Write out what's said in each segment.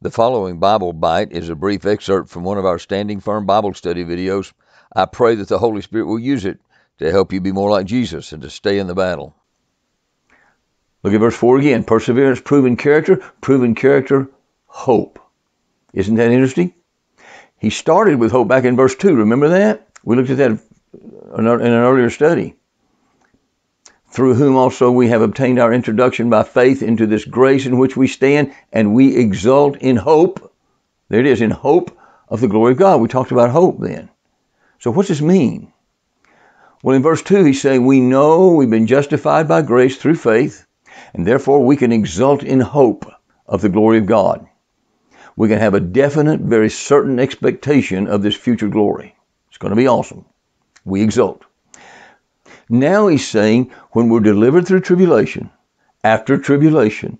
The following Bible Bite is a brief excerpt from one of our Standing Firm Bible study videos. I pray that the Holy Spirit will use it to help you be more like Jesus and to stay in the battle. Look at verse 4 again. Perseverance, proven character, hope. Isn't that interesting? He started with hope back in verse 2. Remember that? We looked at that in an earlier study. Through whom also we have obtained our introduction by faith into this grace in which we stand, and we exult in hope. There it is, in hope of the glory of God. We talked about hope then. So what's this mean? Well, in verse 2, he's saying, we know we've been justified by grace through faith, and therefore we can exult in hope of the glory of God. We can have a definite, very certain expectation of this future glory. It's going to be awesome. We exult. Now he's saying when we're delivered through tribulation, after tribulation,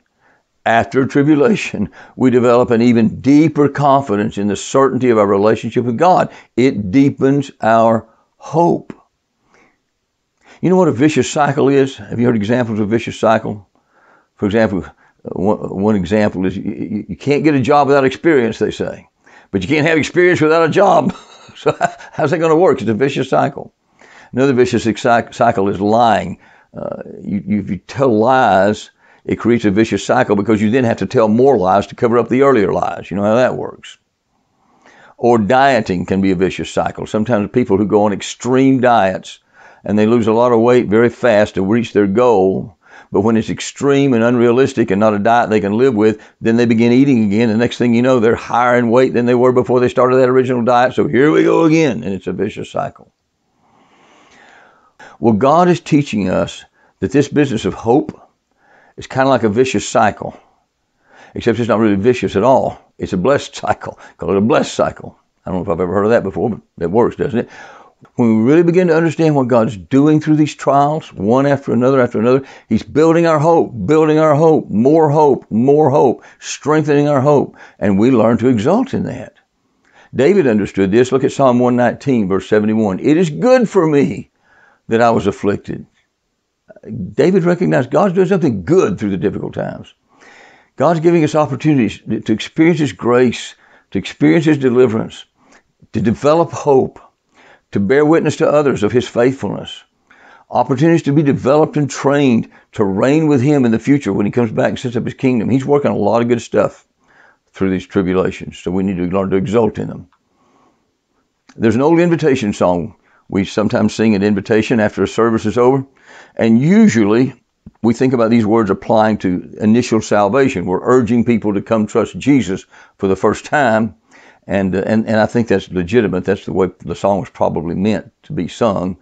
we develop an even deeper confidence in the certainty of our relationship with God. It deepens our hope. You know what a vicious cycle is? Have you heard examples of vicious cycle? For example, one example is you can't get a job without experience, they say. But you can't have experience without a job. So how's that going to work? It's a vicious cycle. Another vicious cycle is lying. If you tell lies, it creates a vicious cycle because you then have to tell more lies to cover up the earlier lies. You know how that works. Or dieting can be a vicious cycle. Sometimes people who go on extreme diets and they lose a lot of weight very fast to reach their goal, but when it's extreme and unrealistic and not a diet they can live with, then they begin eating again. The next thing you know, they're higher in weight than they were before they started that original diet. So here we go again, and it's a vicious cycle. Well, God is teaching us that this business of hope is kind of like a vicious cycle, except it's not really vicious at all. It's a blessed cycle. Call it a blessed cycle. I don't know if I've ever heard of that before, but it works, doesn't it? When we really begin to understand what God's doing through these trials, one after another, He's building our hope, more hope, strengthening our hope, and we learn to exult in that. David understood this. Look at Psalm 119, verse 71. It is good for me that I was afflicted. David recognized God's doing something good through the difficult times. God's giving us opportunities to experience His grace, to experience His deliverance, to develop hope, to bear witness to others of His faithfulness. Opportunities to be developed and trained to reign with Him in the future when He comes back and sets up His kingdom. He's working a lot of good stuff through these tribulations, so we need to learn to exult in them. There's an old invitation song. We sometimes sing an invitation after a service is over, and usually we think about these words applying to initial salvation. We're urging people to come trust Jesus for the first time, and I think that's legitimate. That's the way the song was probably meant to be sung.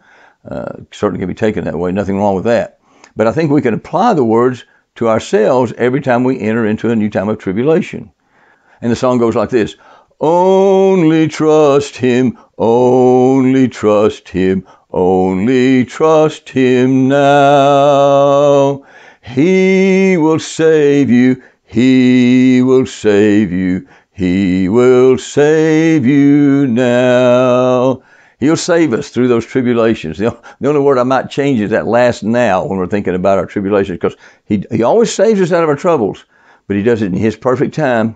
Certainly can be taken that way. Nothing wrong with that. But I think we can apply the words to ourselves every time we enter into a new time of tribulation. And the song goes like this. Only trust Him, only trust Him, only trust Him now. He will save you, He will save you, He will save you now. He'll save us through those tribulations. The only word I might change is that last now when we're thinking about our tribulations, because He always saves us out of our troubles, but He does it in His perfect time,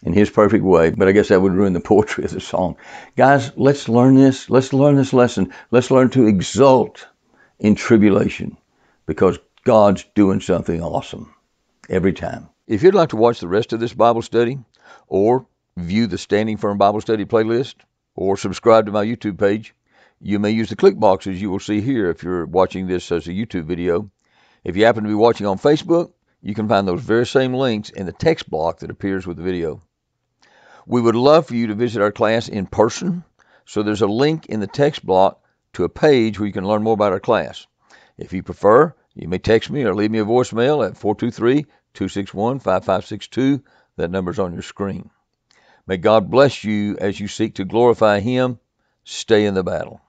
in His perfect way. But I guess that would ruin the poetry of the song. Guys, let's learn this. Let's learn this lesson. Let's learn to exult in tribulation because God's doing something awesome every time. If you'd like to watch the rest of this Bible study or view the Standing Firm Bible Study playlist or subscribe to my YouTube page, you may use the click boxes you will see here if you're watching this as a YouTube video. If you happen to be watching on Facebook, you can find those very same links in the text block that appears with the video. We would love for you to visit our class in person, so there's a link in the text block to a page where you can learn more about our class. If you prefer, you may text me or leave me a voicemail at 423-261-5562. That number's on your screen. May God bless you as you seek to glorify Him. Stay in the battle.